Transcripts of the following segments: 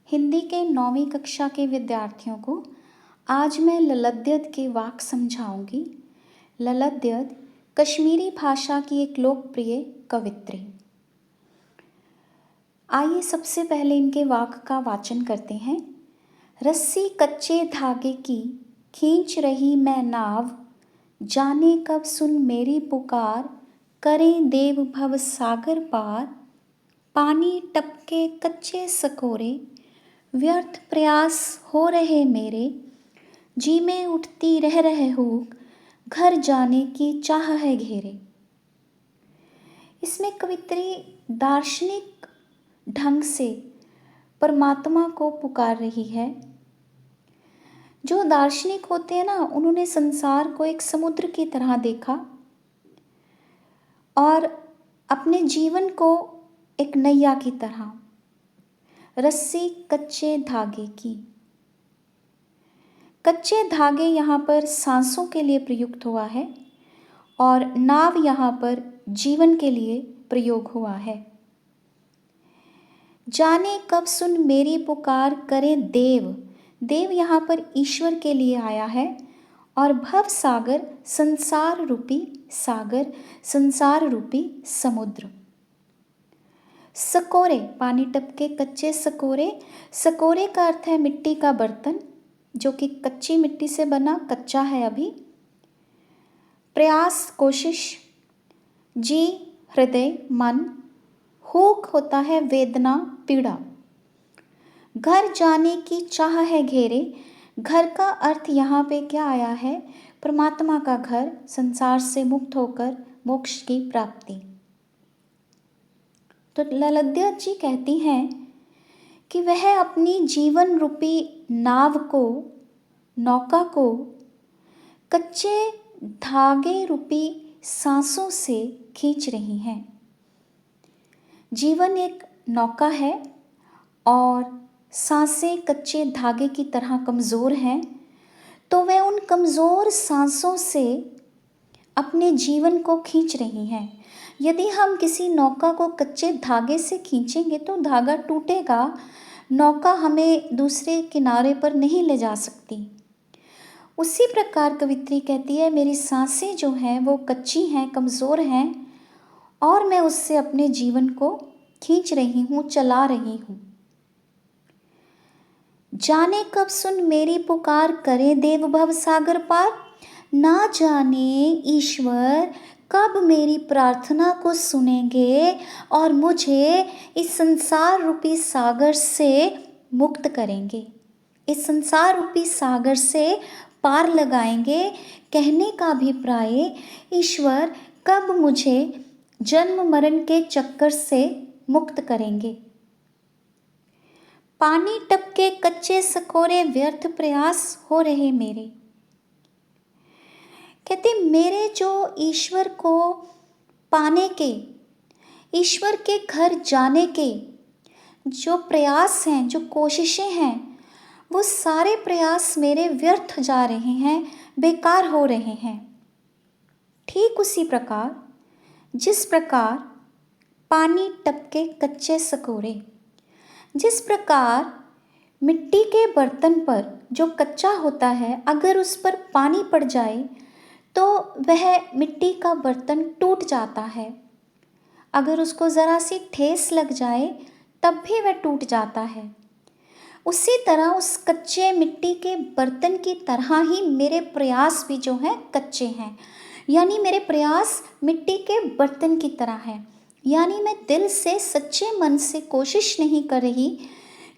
हिंदी के 9वीं कक्षा के विद्यार्थियों को आज मैं ललद्यद के वाक्य समझाऊंगी। ललद्यद कश्मीरी भाषा की एक लोकप्रिय कवित्री। आइए सबसे पहले इनके वाक्य का वाचन करते हैं। रस्सी कच्चे धागे की खींच रही मैं नाव, जाने कब सुन मेरी पुकार, करें देव भव सागर पार। पानी टपके कच्चे सकोरे, व्यर्थ प्रयास हो रहे मेरे, जी में उठती रह रहे हुक, घर जाने की चाह है घेरे। इसमें कवित्री दार्शनिक ढंग से परमात्मा को पुकार रही है। जो दार्शनिक होते हैं ना, उन्होंने संसार को एक समुद्र की तरह देखा और अपने जीवन को एक नैया की तरह। रस्सी कच्चे धागे की, कच्चे धागे यहाँ पर सांसों के लिए प्रयुक्त हुआ है और नाव यहाँ पर जीवन के लिए प्रयोग हुआ है। जाने कब सुन मेरी पुकार, करे देव, देव यहाँ पर ईश्वर के लिए आया है और भव सागर संसार रूपी सागर, संसार रूपी समुद्र। सकोरे, पानी टपके कच्चे सकोरे, सकोरे का अर्थ है मिट्टी का बर्तन जो कि कच्ची मिट्टी से बना, कच्चा है अभी। प्रयास कोशिश, जी हृदय मन, हुक होता है वेदना पीड़ा। घर जाने की चाह है घेरे, घर का अर्थ यहाँ पे क्या आया है? परमात्मा का घर, संसार से मुक्त होकर मोक्ष की प्राप्ति। तो ललद्यद जी कहती हैं कि वह अपनी जीवन रूपी नाव को, नौका को कच्चे धागे रूपी सांसों से खींच रही हैं। जीवन एक नौका है और सांसें कच्चे धागे की तरह कमज़ोर हैं, तो वह उन कमज़ोर सांसों से अपने जीवन को खींच रही हैं। यदि हम किसी नौका को कच्चे धागे से खींचेंगे तो धागा टूटेगा, नौका हमें दूसरे किनारे पर नहीं ले जा सकती। उसी प्रकार कवित्री कहती है, मेरी सांसें जो हैं वो कच्ची हैं, कमज़ोर हैं और मैं उससे अपने जीवन को खींच रही हूँ, चला रही हूँ। जाने कब सुन मेरी पुकार, करे देव भव सागर पार। ना जाने ईश्वर कब मेरी प्रार्थना को सुनेंगे और मुझे इस संसार रूपी सागर से मुक्त करेंगे, इस संसार रूपी सागर से पार लगाएंगे। कहने का अभिप्राय, ईश्वर कब मुझे जन्म मरण के चक्कर से मुक्त करेंगे। पानी टपके कच्चे सकोरे, व्यर्थ प्रयास हो रहे मेरे। कहते मेरे जो ईश्वर को पाने के, ईश्वर के घर जाने के जो प्रयास हैं, जो कोशिशें हैं, वो सारे प्रयास मेरे व्यर्थ जा रहे हैं, बेकार हो रहे हैं। ठीक उसी प्रकार जिस प्रकार पानी टपके कच्चे सकोरे, जिस प्रकार मिट्टी के बर्तन पर जो कच्चा होता है, अगर उस पर पानी पड़ जाए तो वह मिट्टी का बर्तन टूट जाता है। अगर उसको ज़रा सी ठेस लग जाए तब भी वह टूट जाता है। उसी तरह उस कच्चे मिट्टी के बर्तन की तरह ही मेरे प्रयास भी जो हैं कच्चे हैं, यानी मेरे प्रयास मिट्टी के बर्तन की तरह है। यानी मैं दिल से, सच्चे मन से कोशिश नहीं कर रही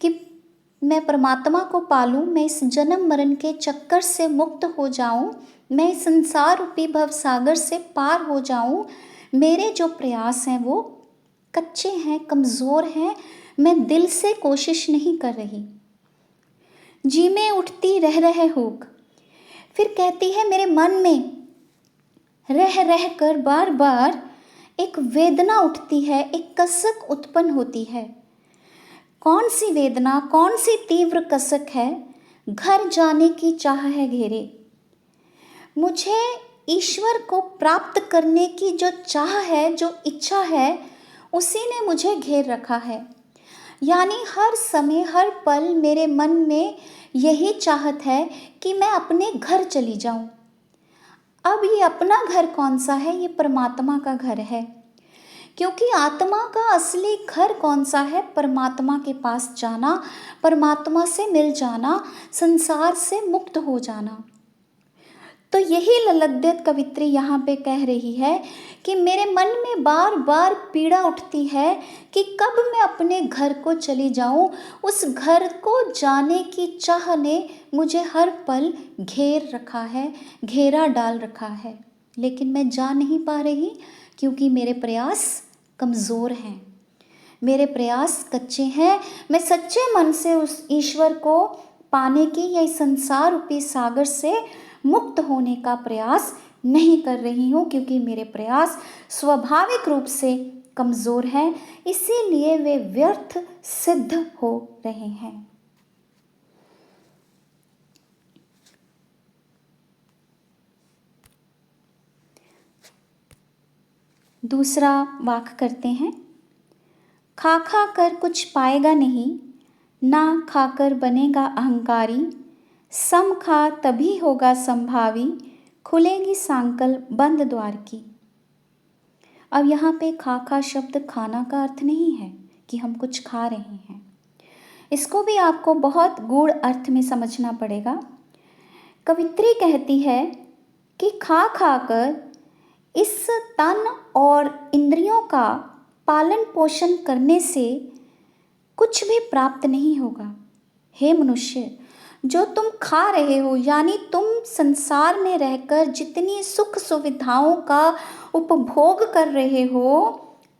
कि मैं परमात्मा को पालूं, मैं इस जन्म मरण के चक्कर से मुक्त हो जाऊं, मैं इस संसार रूपी भव सागर से पार हो जाऊं। मेरे जो प्रयास हैं वो कच्चे हैं, कमज़ोर हैं, मैं दिल से कोशिश नहीं कर रही। जी में उठती रह रहे हुक। फिर कहती है मेरे मन में रह रह कर बार बार एक वेदना उठती है, एक कसक उत्पन्न होती है। कौन सी वेदना, कौन सी तीव्र कसक है? घर जाने की चाह है घेरे। मुझे ईश्वर को प्राप्त करने की जो चाह है, जो इच्छा है, उसी ने मुझे घेर रखा है। यानी हर समय हर पल मेरे मन में यही चाहत है कि मैं अपने घर चली जाऊं। अब ये अपना घर कौन सा है? ये परमात्मा का घर है, क्योंकि आत्मा का असली घर कौन सा है? परमात्मा के पास जाना, परमात्मा से मिल जाना, संसार से मुक्त हो जाना। तो यही ललकदेव कवित्री यहाँ पे कह रही है कि मेरे मन में बार बार पीड़ा उठती है कि कब मैं अपने घर को चली जाऊं। उस घर को जाने की चाह ने मुझे हर पल घेर रखा है, घेरा डाल रखा है, लेकिन मैं जा नहीं पा रही क्योंकि मेरे प्रयास कमज़ोर हैं, मेरे प्रयास कच्चे हैं। मैं सच्चे मन से उस ईश्वर को पाने की या इस संसार रूपी सागर से मुक्त होने का प्रयास नहीं कर रही हूँ, क्योंकि मेरे प्रयास स्वाभाविक रूप से कमज़ोर हैं, इसीलिए वे व्यर्थ सिद्ध हो रहे हैं। दूसरा वाक्य करते हैं। खा खा कर कुछ पाएगा नहीं, ना खाकर बनेगा अहंकारी। सम खा तभी होगा संभावी, खुलेगी सांकल बंद द्वार की। अब यहाँ पे खा खा शब्द खाना का अर्थ नहीं है कि हम कुछ खा रहे हैं, इसको भी आपको बहुत गूढ़ अर्थ में समझना पड़ेगा। कवित्री कहती है कि खा खा कर इस तन और इंद्रियों का पालन पोषण करने से कुछ भी प्राप्त नहीं होगा। हे मनुष्य, जो तुम खा रहे हो, यानी तुम संसार में रहकर जितनी सुख सुविधाओं का उपभोग कर रहे हो,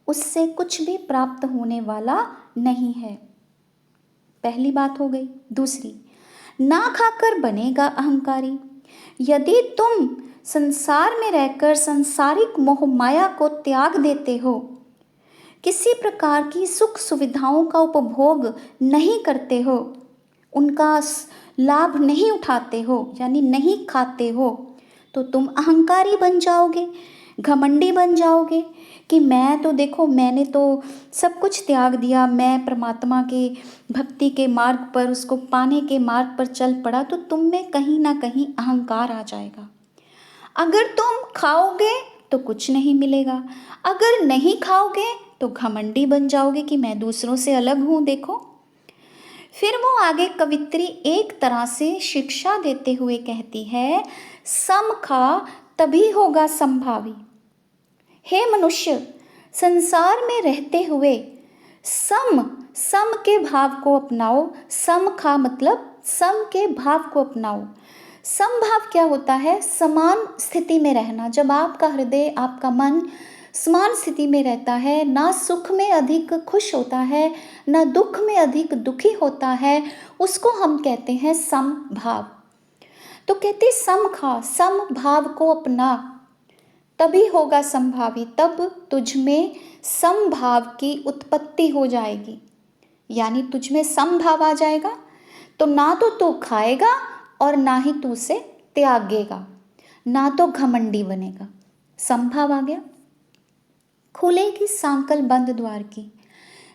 उससे कुछ भी प्राप्त होने वाला नहीं है। पहली बात हो गई। दूसरी, ना खाकर बनेगा अहंकारी। यदि तुम संसार में रहकर सांसारिक मोह माया को त्याग देते हो, किसी प्रकार की सुख सुविधाओं का उपभोग नहीं करते हो, उनका लाभ नहीं उठाते हो, यानी नहीं खाते हो, तो तुम अहंकारी बन जाओगे, घमंडी बन जाओगे कि मैं तो देखो, मैंने तो सब कुछ त्याग दिया, मैं परमात्मा के भक्ति के मार्ग पर, उसको पाने के मार्ग पर चल पड़ा। तो तुम में कहीं ना कहीं अहंकार आ जाएगा। अगर तुम खाओगे तो कुछ नहीं मिलेगा, अगर नहीं खाओगे तो घमंडी बन जाओगे कि मैं दूसरों से अलग हूँ। देखो, फिर वो आगे कवित्री एक तरह से शिक्षा देते हुए कहती है, सम खा तभी होगा संभावी। हे मनुष्य, संसार में रहते हुए सम सम के भाव को अपनाओ। सम खा मतलब सम के भाव को अपनाओ। समभाव क्या होता है? समान स्थिति में रहना। जब आपका हृदय, आपका मन समान स्थिति में रहता है, ना सुख में अधिक खुश होता है, ना दुख में अधिक दुखी होता है, उसको हम कहते हैं समभाव। तो कहते सम खा, सम भाव को अपना, तभी होगा संभावी। तब तुझ में समभाव की उत्पत्ति हो जाएगी, यानी तुझ में समभाव आ जाएगा, तो ना तो तू खाएगा और ना ही तू उसे त्यागेगा, ना तो घमंडी बनेगा। समभाव आ गया। खुलेगी सांकल बंद द्वार की।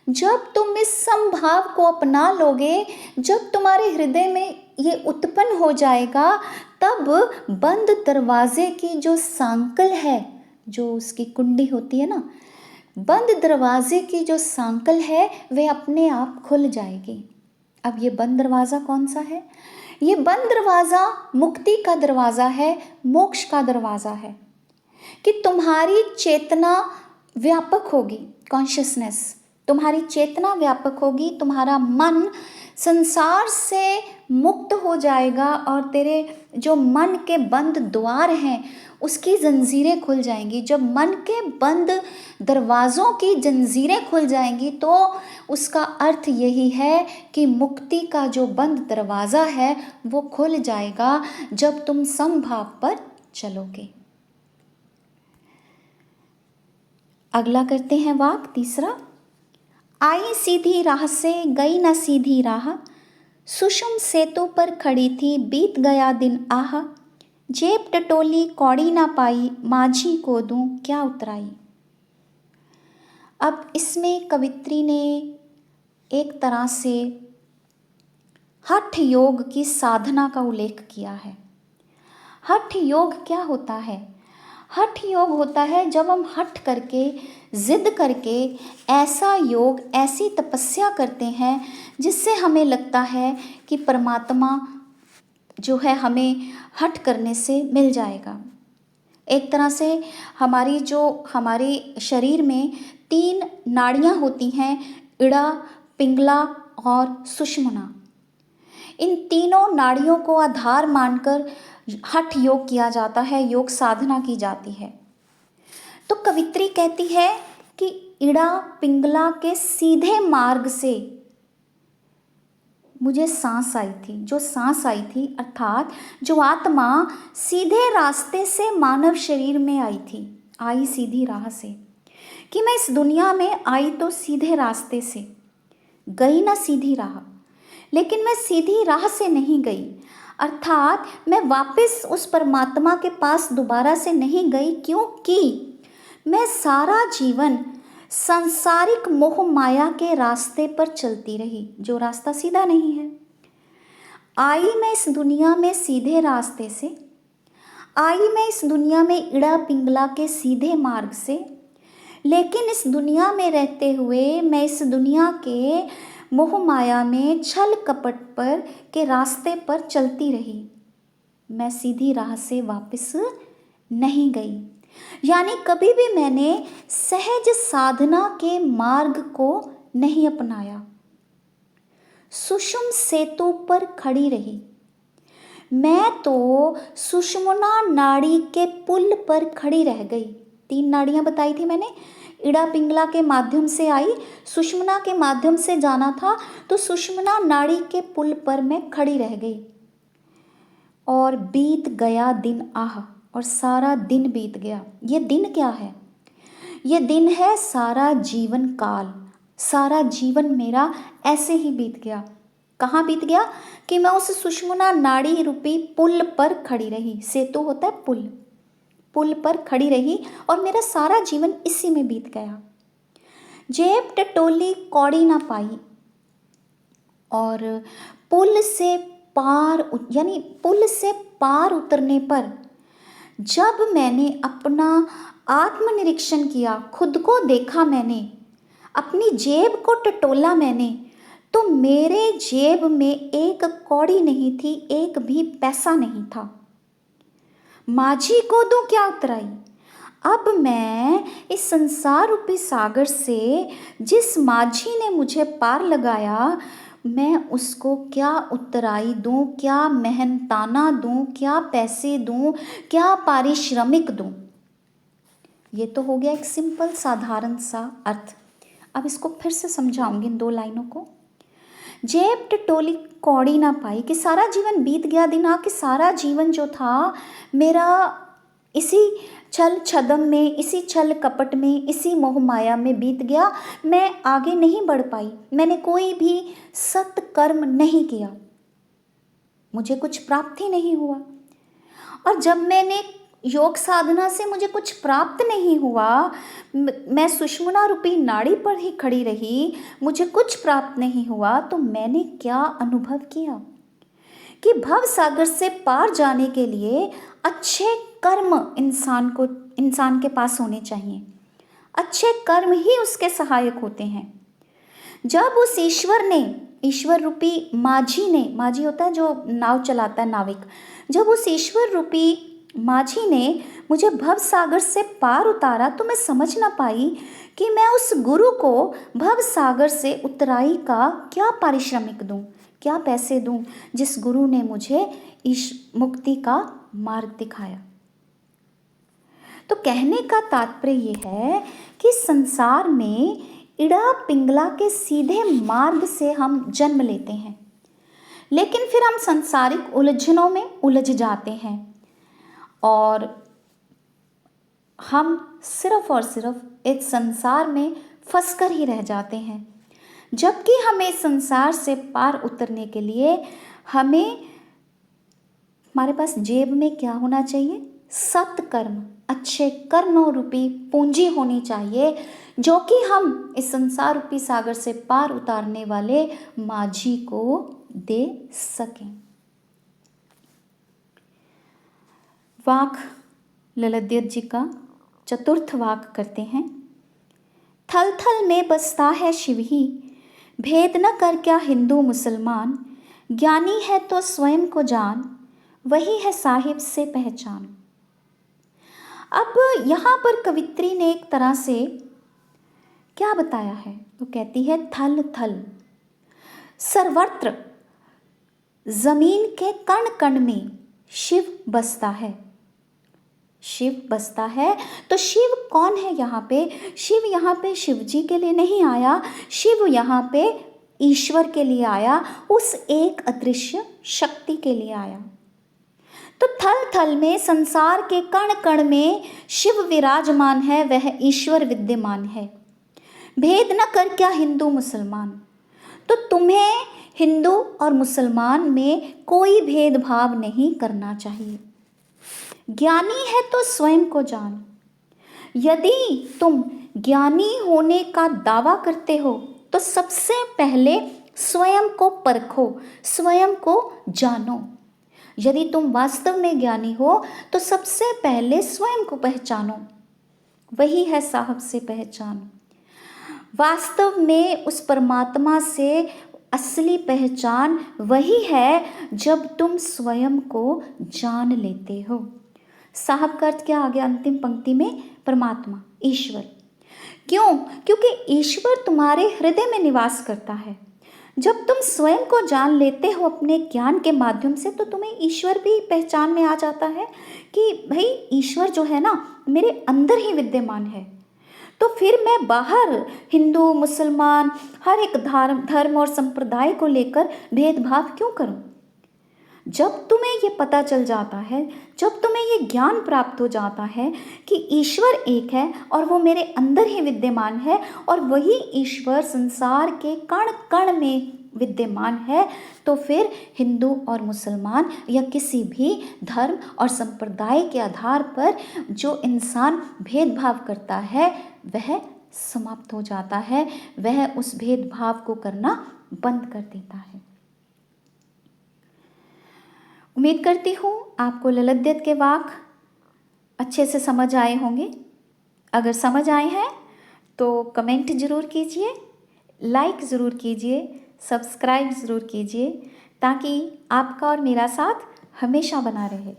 जब तुम इस समभाव को अपना लोगे, जब तुम्हारे हृदय में ये उत्पन्न हो जाएगा, तब बंद दरवाजे की जो सांकल है, जो उसकी कुंडी होती है ना, बंद दरवाजे की जो सांकल है, वे अपने आप खुल जाएगी। अब ये बंद दरवाज़ा कौन सा है? ये बंद दरवाज़ा मुक्ति का दरवाज़ा है, मोक्ष का दरवाज़ा है, कि तुम्हारी चेतना व्यापक होगी। कॉन्शियसनेस, तुम्हारी चेतना व्यापक होगी, तुम्हारा मन संसार से मुक्त हो जाएगा और तेरे जो मन के बंद द्वार हैं उसकी जंजीरें खुल जाएंगी। जब मन के बंद दरवाज़ों की जंजीरें खुल जाएंगी तो उसका अर्थ यही है कि मुक्ति का जो बंद दरवाज़ा है वो खुल जाएगा जब तुम समभाव पर चलोगे। अगला करते हैं वाक्य तीसरा। आई सीधी राह से गई न सीधी राह, सुषुम सेतु पर खड़ी थी बीत गया दिन आह, जेब टटोली कौड़ी ना पाई, माझी को दूं क्या उतराई। अब इसमें कवित्री ने एक तरह से हठ योग की साधना का उल्लेख किया है। हठ योग क्या होता है? हठ योग होता है जब हम हठ करके, जिद करके ऐसा योग, ऐसी तपस्या करते हैं जिससे हमें लगता है कि परमात्मा जो है हमें हठ करने से मिल जाएगा। एक तरह से हमारे शरीर में 3 नाड़ियाँ होती हैं, इड़ा, पिंगला और सुषुम्ना। इन तीनों नाड़ियों को आधार मानकर हठ योग किया जाता है, योग साधना की जाती है। तो कवित्री कहती है कि इड़ा पिंगला के सीधे मार्ग से मुझे सांस आई थी, जो सांस आई थी अर्थात जो आत्मा सीधे रास्ते से मानव शरीर में आई थी, आई सीधी राह से, कि मैं इस दुनिया में आई तो सीधे रास्ते से, गई ना सीधी राह, लेकिन मैं सीधी राह से नहीं गई, अर्थात मैं वापस उस परमात्मा के पास दोबारा से नहीं गई, क्योंकि मैं सारा जीवन सांसारिक मोह माया के रास्ते पर चलती रही, जो रास्ता सीधा नहीं है। आई मैं इस दुनिया में सीधे रास्ते से, आई मैं इस दुनिया में इड़ा पिंगला के सीधे मार्ग से, लेकिन इस दुनिया में रहते हुए मैं इस दुनिया के मोह माया में छल कपट पर के रास्ते पर चलती रही, मैं सीधी राह से वापस नहीं गई। यानी कभी भी मैंने सहज साधना के मार्ग को नहीं अपनाया। सुषुम सेतु पर खड़ी रही, मैं तो सुषुम्ना नाड़ी के पुल पर खड़ी रह गई। 3 नाड़ियां बताई थी मैंने, इड़ा पिंगला के माध्यम से आई, सुषुम्ना के माध्यम से जाना था, तो सुषुम्ना नाड़ी के पुल पर मैं खड़ी रह गई। और बीत गया दिन आह, और सारा दिन बीत गया। ये दिन क्या है? ये दिन है सारा जीवन काल, सारा जीवन मेरा ऐसे ही बीत गया। कहाँ बीत गया? कि मैं उस सुषुम्ना नाड़ी रूपी पुल पर खड़ी रही। सेतु होता है पुल, पुल पर खड़ी रही और मेरा सारा जीवन इसी में बीत गया। जेब टटोली कौड़ी ना पाई, और पुल से पार उतरने पर जब मैंने अपना आत्मनिरीक्षण किया, खुद को देखा, मैंने अपनी जेब को टटोला मैंने, तो मेरे जेब में एक कौड़ी नहीं थी, एक भी पैसा नहीं था। माझी को दूं क्या उतराई? अब मैं इस संसार रूपी सागर से जिस माझी ने मुझे पार लगाया, मैं उसको क्या उतराई दूं, क्या मेहनताना दूं, क्या पैसे दूं, क्या पारिश्रमिक दूं? ये तो हो गया एक सिंपल साधारण सा अर्थ। अब इसको फिर से समझाऊंगी इन 2 लाइनों को। जेब टटोली कौड़ी ना पाई, कि सारा जीवन बीत गया दिन आ, कि सारा जीवन जो था मेरा इसी छल छदम में, इसी छल कपट में, इसी मोह माया में बीत गया। मैं आगे नहीं बढ़ पाई, मैंने कोई भी सत्कर्म नहीं किया, मुझे कुछ प्राप्त ही नहीं हुआ। और जब मैंने योग साधना से मुझे कुछ प्राप्त नहीं हुआ, मैं सुषुम्ना रूपी नाड़ी पर ही खड़ी रही, मुझे कुछ प्राप्त नहीं हुआ, तो मैंने क्या अनुभव किया कि भव सागर से पार जाने के लिए अच्छे कर्म इंसान के पास होने चाहिए। अच्छे कर्म ही उसके सहायक होते हैं। जब उस ईश्वर रूपी माझी ने, माझी होता है जो नाव चलाता है, नाविक, जब उस ईश्वर रूपी माझी ने मुझे भव सागर से पार उतारा, तो मैं समझ ना पाई कि मैं उस गुरु को भव सागर से उतराई का क्या पारिश्रमिक दूं, क्या पैसे दूं, जिस गुरु ने मुझे मुक्ति का मार्ग दिखाया। तो कहने का तात्पर्य ये है कि संसार में इड़ा पिंगला के सीधे मार्ग से हम जन्म लेते हैं, लेकिन फिर हम सांसारिक उलझनों में उलझ जाते हैं और हम सिर्फ और सिर्फ इस संसार में फंसकर ही रह जाते हैं। जबकि हमें संसार से पार उतरने के लिए हमारे पास जेब में क्या होना चाहिए? सत्कर्म, अच्छे कर्मों रूपी पूंजी होनी चाहिए, जो कि हम इस संसार रूपी सागर से पार उतारने वाले माझी को दे सकें। वाक ललितदेव जी का चतुर्थ वाक करते हैं। थल थल में बसता है शिव ही, भेद न कर क्या हिंदू मुसलमान, ज्ञानी है तो स्वयं को जान, वही है साहिब से पहचान। अब यहाँ पर कवित्री ने एक तरह से क्या बताया है, वो कहती है थल थल, सर्वत्र जमीन के कण कण में शिव बसता है। शिव बसता है तो शिव कौन है यहाँ पे? शिव यहाँ पे शिव जी के लिए नहीं आया, शिव यहाँ पे ईश्वर के लिए आया, उस एक अदृश्य शक्ति के लिए आया। तो थल थल में, संसार के कण कण में शिव विराजमान है, वह ईश्वर विद्यमान है। भेद न कर क्या हिंदू मुसलमान, तो तुम्हें हिंदू और मुसलमान में कोई भेदभाव नहीं करना चाहिए। ज्ञानी है तो स्वयं को जान, यदि तुम ज्ञानी होने का दावा करते हो तो सबसे पहले स्वयं को परखो, स्वयं को जानो। यदि तुम वास्तव में ज्ञानी हो तो सबसे पहले स्वयं को पहचानो, वही है साहब से पहचान। वास्तव में उस परमात्मा से असली पहचान वही है जब तुम स्वयं को जान लेते हो। साहब का अर्थ क्या आ गया अंतिम पंक्ति में? परमात्मा, ईश्वर। क्यों? क्योंकि ईश्वर तुम्हारे हृदय में निवास करता है। जब तुम स्वयं को जान लेते हो अपने ज्ञान के माध्यम से, तो तुम्हें ईश्वर भी पहचान में आ जाता है कि भाई ईश्वर जो है ना मेरे अंदर ही विद्यमान है। तो फिर मैं बाहर हिंदू मुसलमान हर एक धर्म और संप्रदाय को लेकर भेदभाव क्यों करूं? जब तुम्हें ये पता चल जाता है, जब तुम्हें ये ज्ञान प्राप्त हो जाता है कि ईश्वर एक है और वो मेरे अंदर ही विद्यमान है और वही ईश्वर संसार के कण कण में विद्यमान है, तो फिर हिंदू और मुसलमान या किसी भी धर्म और संप्रदाय के आधार पर जो इंसान भेदभाव करता है वह समाप्त हो जाता है, वह उस भेदभाव को करना बंद कर देता है। उम्मीद करती हूँ आपको ललितदेव के वाक अच्छे से समझ आए होंगे। अगर समझ आए हैं तो कमेंट ज़रूर कीजिए, लाइक ज़रूर कीजिए, सब्सक्राइब ज़रूर कीजिए, ताकि आपका और मेरा साथ हमेशा बना रहे।